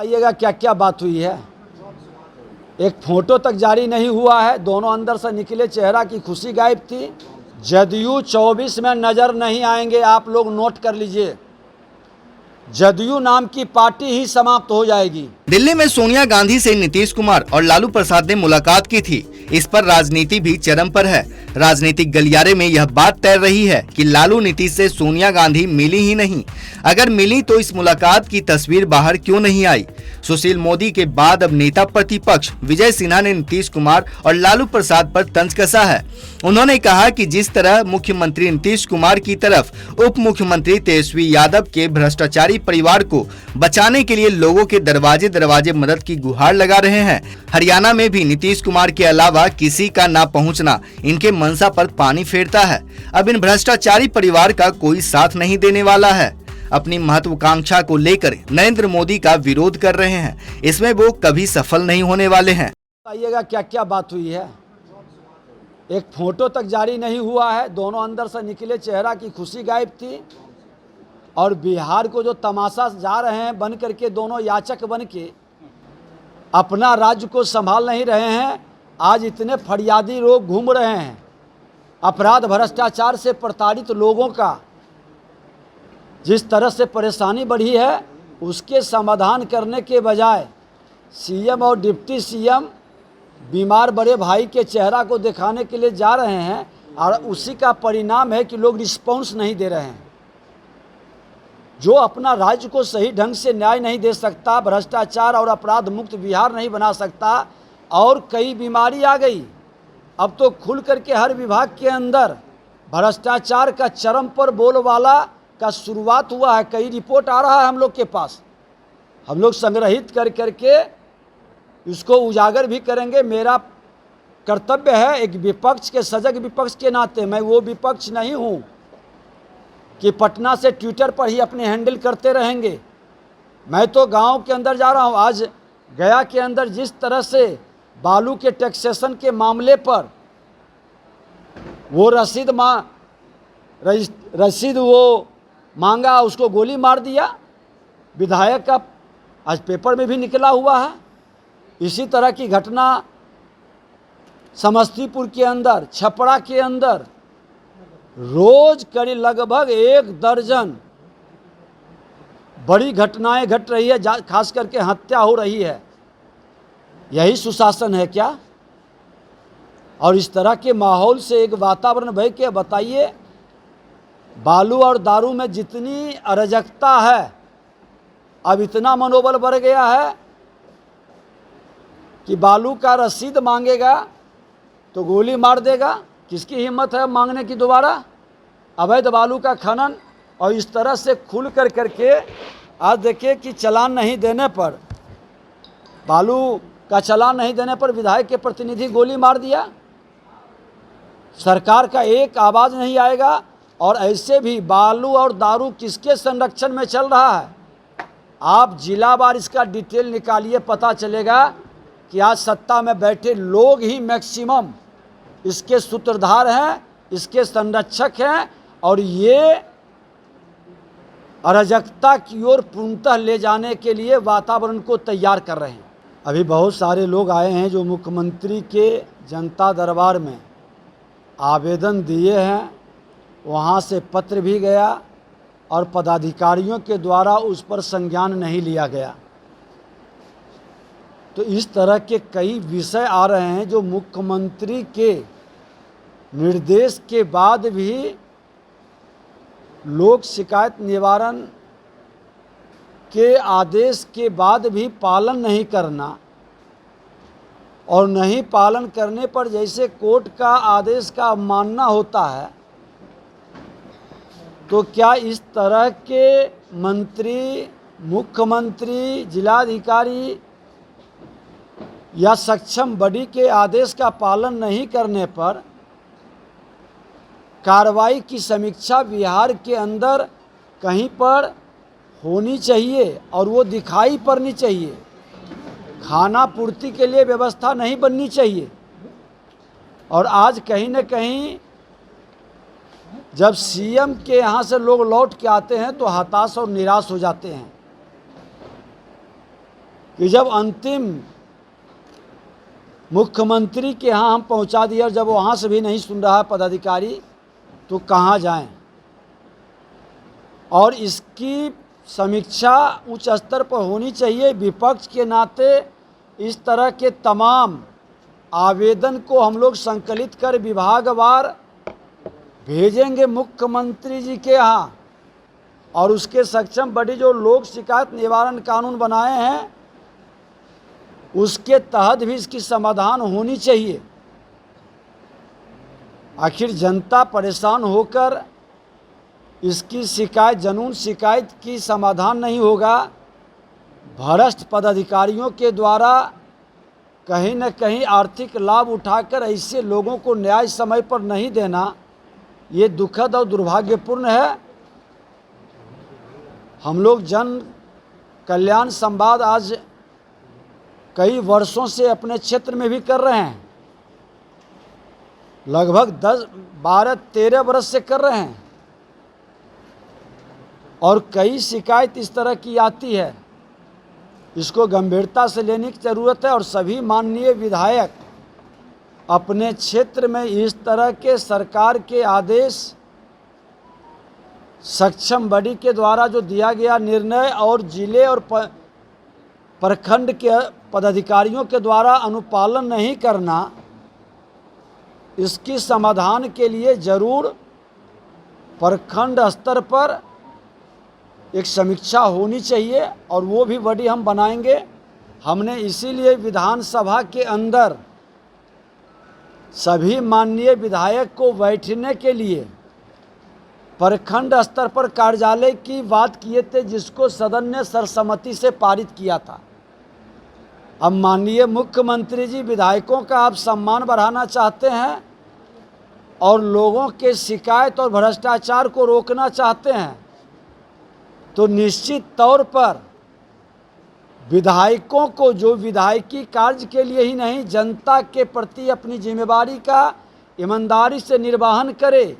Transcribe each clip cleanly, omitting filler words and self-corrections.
आइएगा क्या क्या बात हुई है। एक फोटो तक जारी नहीं हुआ है, दोनों अंदर से निकले, चेहरा की खुशी गायब थी। जदयू 24 में नजर नहीं आएंगे, आप लोग नोट कर लीजिए। जदयू नाम की पार्टी ही समाप्त हो जाएगी। दिल्ली में सोनिया गांधी से नीतीश कुमार और लालू प्रसाद ने मुलाकात की थी। इस पर राजनीति भी चरम पर है। राजनीतिक गलियारे में यह बात तैर रही है कि लालू नीतीश से सोनिया गांधी मिली ही नहीं। अगर मिली तो इस मुलाकात की तस्वीर बाहर क्यों नहीं आई। सुशील मोदी के बाद अब नेता प्रतिपक्ष विजय सिन्हा ने नीतीश कुमार और लालू प्रसाद पर तंज कसा है। उन्होंने कहा कि जिस तरह मुख्यमंत्री नीतीश कुमार की तरफ उप मुख्यमंत्री तेजस्वी यादव के भ्रष्टाचारी परिवार को बचाने के लिए लोगों के दरवाजे दरवाजे मदद की गुहार लगा रहे हैं, हरियाणा में भी नीतीश कुमार के अलावा किसी का ना पहुंचना इनके मनसा पर पानी फेरता है। अब इन भ्रष्टाचारी परिवार का कोई साथ नहीं देने वाला है। अपनी महत्वाकांक्षा को लेकर नरेंद्र मोदी का विरोध कर रहे हैं। इसमें वो कभी सफल नहीं होने वाले हैं। आइएगा क्या क्या बात हुई है। एक फोटो तक जारी नहीं हुआ है, दोनों अंदर से निकले, चेहरा की खुशी गायब थी। और बिहार को जो तमाशा जा रहे हैं बन करके, दोनों याचक बन के अपना राज्य को संभाल नहीं रहे हैं। आज इतने फरियादी लोग घूम रहे हैं, अपराध भ्रष्टाचार से प्रताड़ित लोगों का जिस तरह से परेशानी बढ़ी है, उसके समाधान करने के बजाय सीएम और डिप्टी सीएम बीमार बड़े भाई के चेहरा को दिखाने के लिए जा रहे हैं, और उसी का परिणाम है कि लोग रिस्पॉन्स नहीं दे रहे हैं। जो अपना राज्य को सही ढंग से न्याय नहीं दे सकता, भ्रष्टाचार और अपराध मुक्त बिहार नहीं बना सकता, और कई बीमारी आ गई। अब तो खुल करके हर विभाग के अंदर भ्रष्टाचार का चरम पर बोलबाला का शुरुआत हुआ है। कई रिपोर्ट आ रहा है हम लोग के पास, हम लोग संग्रहित कर करके इसको उजागर भी करेंगे। मेरा कर्तव्य है एक विपक्ष के, सजग विपक्ष के नाते, मैं वो विपक्ष नहीं हूँ कि पटना से ट्विटर पर ही अपने हैंडल करते रहेंगे। मैं तो गांव के अंदर जा रहा हूं। आज गया के अंदर जिस तरह से बालू के टैक्सेशन के मामले पर वो रसीद वो मांगा, उसको गोली मार दिया विधायक का, आज पेपर में भी निकला हुआ है। इसी तरह की घटना समस्तीपुर के अंदर, छपरा के अंदर रोज करीब लगभग 1 दर्जन बड़ी घटनाएं घट रही है, खास करके हत्या हो रही है। यही सुशासन है क्या? और इस तरह के माहौल से एक वातावरण भय के बताइए, बालू और दारू में जितनी अराजकता है, अब इतना मनोबल बढ़ गया है कि बालू का रसीद मांगेगा तो गोली मार देगा। किसकी हिम्मत है मांगने की दोबारा? अवैध बालू का खनन, और इस तरह से खुल कर करके आज देखिए कि चालान नहीं देने पर, बालू का चालान नहीं देने पर विधायक के प्रतिनिधि गोली मार दिया। सरकार का एक आवाज़ नहीं आएगा। और ऐसे भी बालू और दारू किसके संरक्षण में चल रहा है? आप जिलावार इसका डिटेल निकालिए, पता चलेगा कि आज सत्ता में बैठे लोग ही मैक्सिमम इसके सूत्रधार हैं, इसके संरक्षक हैं, और ये अराजकता की ओर पूर्णतः ले जाने के लिए वातावरण को तैयार कर रहे हैं। अभी बहुत सारे लोग आए हैं जो मुख्यमंत्री के जनता दरबार में आवेदन दिए हैं, वहाँ से पत्र भी गया और पदाधिकारियों के द्वारा उस पर संज्ञान नहीं लिया गया। तो इस तरह के कई विषय आ रहे हैं जो मुख्यमंत्री के निर्देश के बाद भी लोक शिकायत निवारण के आदेश के बाद भी पालन नहीं करना, और नहीं पालन करने पर जैसे कोर्ट का आदेश का अवमानना होता है, तो क्या इस तरह के मंत्री, मुख्यमंत्री, जिलाधिकारी या सक्षम बॉडी के आदेश का पालन नहीं करने पर कार्रवाई की समीक्षा बिहार के अंदर कहीं पर होनी चाहिए, और वो दिखाई पड़नी चाहिए। खाना पूर्ति के लिए व्यवस्था नहीं बननी चाहिए। और आज कहीं न कहीं जब सीएम के यहाँ से लोग लौट के आते हैं तो हताश और निराश हो जाते हैं। कि जब अंतिम मुख्यमंत्री के यहाँ हम पहुँचा दिए और जब वहाँ से भी नहीं सुन रहा है पदाधिकारी, तो कहाँ जाएं। और इसकी समीक्षा उच्च स्तर पर होनी चाहिए। विपक्ष के नाते इस तरह के तमाम आवेदन को हम लोग संकलित कर विभागवार भेजेंगे मुख्यमंत्री जी के यहाँ, और उसके सक्षम बॉडी जो लोक शिकायत निवारण कानून बनाए हैं उसके तहत भी इसकी समाधान होनी चाहिए। आखिर जनता परेशान होकर इसकी शिकायत, जनून शिकायत की समाधान नहीं होगा। भ्रष्ट पदाधिकारियों के द्वारा कहीं न कहीं आर्थिक लाभ उठाकर ऐसे लोगों को न्याय समय पर नहीं देना, ये दुखद और दुर्भाग्यपूर्ण है। हम लोग जन कल्याण संवाद आज कई वर्षों से अपने क्षेत्र में भी कर रहे हैं, लगभग 10, 12, 13 बरस से कर रहे हैं, और कई शिकायत इस तरह की आती है। इसको गंभीरता से लेने की ज़रूरत है और सभी माननीय विधायक अपने क्षेत्र में इस तरह के सरकार के आदेश, सक्षम बॉडी के द्वारा जो दिया गया निर्णय और जिले और प्रखंड के पदाधिकारियों के द्वारा अनुपालन नहीं करना, इसकी समाधान के लिए ज़रूर प्रखंड स्तर पर एक समीक्षा होनी चाहिए, और वो भी बॉडी हम बनाएंगे। हमने इसीलिए विधानसभा के अंदर सभी माननीय विधायक को बैठने के लिए प्रखंड स्तर पर कार्यालय की बात किए थे, जिसको सदन ने सर्वसम्मति से पारित किया था। अब माननीय मुख्यमंत्री जी विधायकों का आप सम्मान बढ़ाना चाहते हैं और लोगों के शिकायत और भ्रष्टाचार को रोकना चाहते हैं, तो निश्चित तौर पर विधायकों को, जो विधायकी कार्य के लिए ही नहीं जनता के प्रति अपनी जिम्मेवारी का ईमानदारी से निर्वहन करे,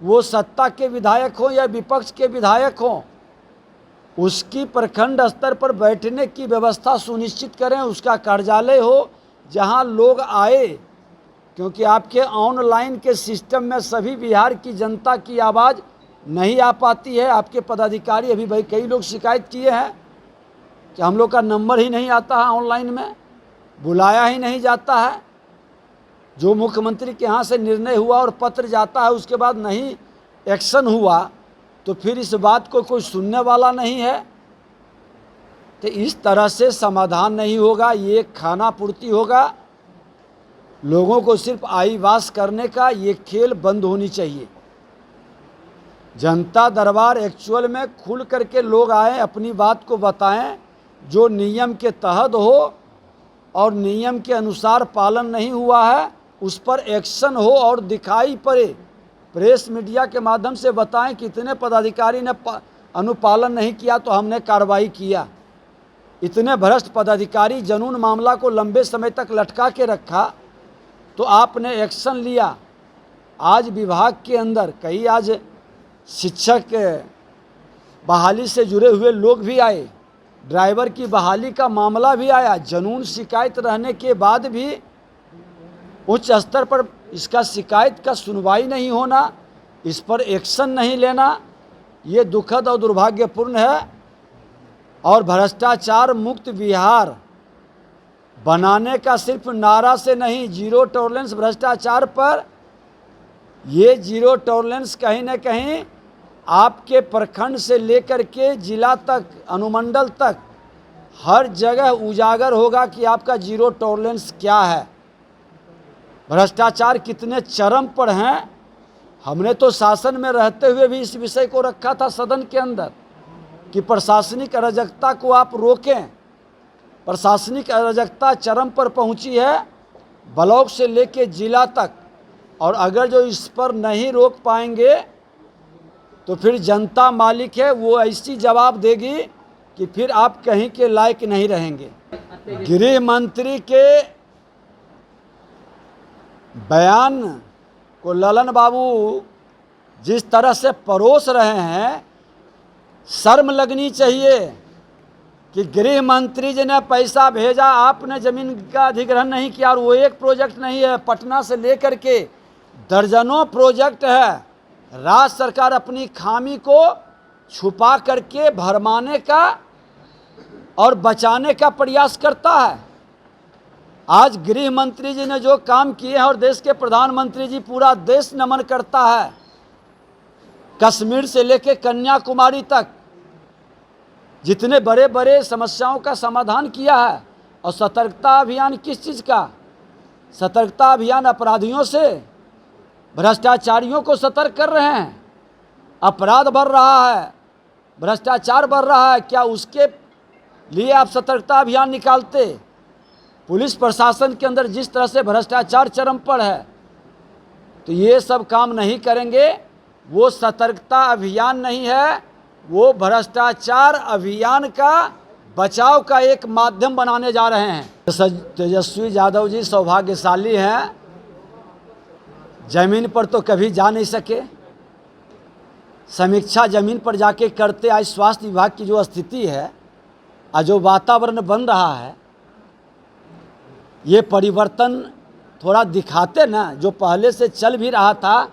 वो सत्ता के विधायक हों या विपक्ष के विधायक हों, उसकी प्रखंड स्तर पर बैठने की व्यवस्था सुनिश्चित करें। उसका कार्यालय हो जहां लोग आए, क्योंकि आपके ऑनलाइन के सिस्टम में सभी बिहार की जनता की आवाज़ नहीं आ पाती है। आपके पदाधिकारी, अभी भाई कई लोग शिकायत किए हैं कि हम लोग का नंबर ही नहीं आता है, ऑनलाइन में बुलाया ही नहीं जाता है। जो मुख्यमंत्री के यहाँ से निर्णय हुआ और पत्र जाता है, उसके बाद नहीं एक्शन हुआ, तो फिर इस बात को कोई सुनने वाला नहीं है। तो इस तरह से समाधान नहीं होगा, ये खाना पूर्ति होगा। लोगों को सिर्फ आईवास करने का ये खेल बंद होनी चाहिए। जनता दरबार एक्चुअल में खुल करके लोग आएँ, अपनी बात को बताएं, जो नियम के तहत हो और नियम के अनुसार पालन नहीं हुआ है उस पर एक्शन हो और दिखाई पड़े। प्रेस मीडिया के माध्यम से बताएं कितने पदाधिकारी ने अनुपालन नहीं किया तो हमने कार्रवाई किया। इतने भ्रष्ट पदाधिकारी, जनून मामला को लंबे समय तक लटका के रखा तो आपने एक्शन लिया। आज विभाग के अंदर कई आज शिक्षक बहाली से जुड़े हुए लोग भी आए, ड्राइवर की बहाली का मामला भी आया। जनून शिकायत रहने के बाद भी उच्च स्तर पर इसका शिकायत का सुनवाई नहीं होना, इस पर एक्शन नहीं लेना, ये दुखद और दुर्भाग्यपूर्ण है। और भ्रष्टाचार मुक्त बिहार बनाने का सिर्फ नारा से नहीं, जीरो टॉलरेंस भ्रष्टाचार पर, ये जीरो टॉलरेंस कहीं न कहीं आपके प्रखंड से लेकर के जिला तक, अनुमंडल तक, हर जगह उजागर होगा कि आपका जीरो टॉलरेंस क्या है, भ्रष्टाचार कितने चरम पर हैं। हमने तो शासन में रहते हुए भी इस विषय को रखा था सदन के अंदर कि प्रशासनिक अराजकता को आप रोकें। प्रशासनिक अराजकता चरम पर पहुंची है, ब्लॉक से लेकर जिला तक, और अगर जो इस पर नहीं रोक पाएंगे तो फिर जनता मालिक है, वो ऐसी जवाब देगी कि फिर आप कहीं के लायक नहीं रहेंगे। गृह मंत्री के बयान को ललन बाबू जिस तरह से परोस रहे हैं, शर्म लगनी चाहिए। कि गृह मंत्री जी ने पैसा भेजा, आपने जमीन का अधिग्रहण नहीं किया। और वो एक प्रोजेक्ट नहीं है, पटना से लेकर के दर्जनों प्रोजेक्ट है। राज्य सरकार अपनी खामी को छुपा करके भरमाने का और बचाने का प्रयास करता है। आज गृह मंत्री जी ने जो काम किए हैं और देश के प्रधानमंत्री जी, पूरा देश नमन करता है। कश्मीर से लेकर कन्याकुमारी तक जितने बड़े बड़े समस्याओं का समाधान किया है। और सतर्कता अभियान किस चीज़ का? सतर्कता अभियान अपराधियों से, भ्रष्टाचारियों को सतर्क कर रहे हैं। अपराध बढ़ रहा है, भ्रष्टाचार बढ़ रहा है, क्या उसके लिए आप सतर्कता अभियान निकालते? पुलिस प्रशासन के अंदर जिस तरह से भ्रष्टाचार चरम पर है, तो ये सब काम नहीं करेंगे। वो सतर्कता अभियान नहीं है, वो भ्रष्टाचार अभियान का बचाव का एक माध्यम बनाने जा रहे हैं। तेजस्वी यादव जी सौभाग्यशाली हैं, जमीन पर तो कभी जा नहीं सके। समीक्षा जमीन पर जाके करते। आज स्वास्थ्य विभाग की जो स्थिति है और जो वातावरण बन रहा है, ये परिवर्तन थोड़ा दिखाते ना। जो पहले से चल भी रहा था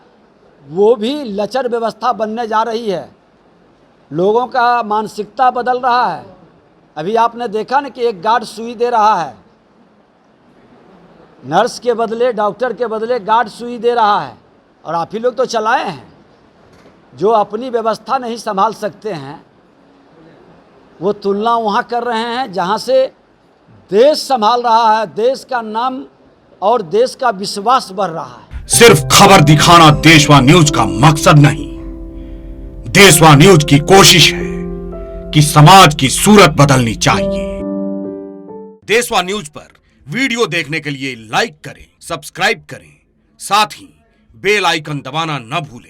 वो भी लचर व्यवस्था बनने जा रही है। लोगों का मानसिकता बदल रहा है। अभी आपने देखा ना कि एक गार्ड सुई दे रहा है, नर्स के बदले, डॉक्टर के बदले गार्ड सुई दे रहा है। और आप ही लोग तो चलाए हैं। जो अपनी व्यवस्था नहीं संभाल सकते हैं वो तुलना वहाँ कर रहे हैं जहाँ से देश संभाल रहा है, देश का नाम और देश का विश्वास बढ़ रहा है। सिर्फ खबर दिखाना देशवा न्यूज का मकसद नहीं। देशवा न्यूज की कोशिश है कि समाज की सूरत बदलनी चाहिए। देशवा न्यूज पर वीडियो देखने के लिए लाइक करें, सब्सक्राइब करें, साथ ही बेल आइकन दबाना न भूलें।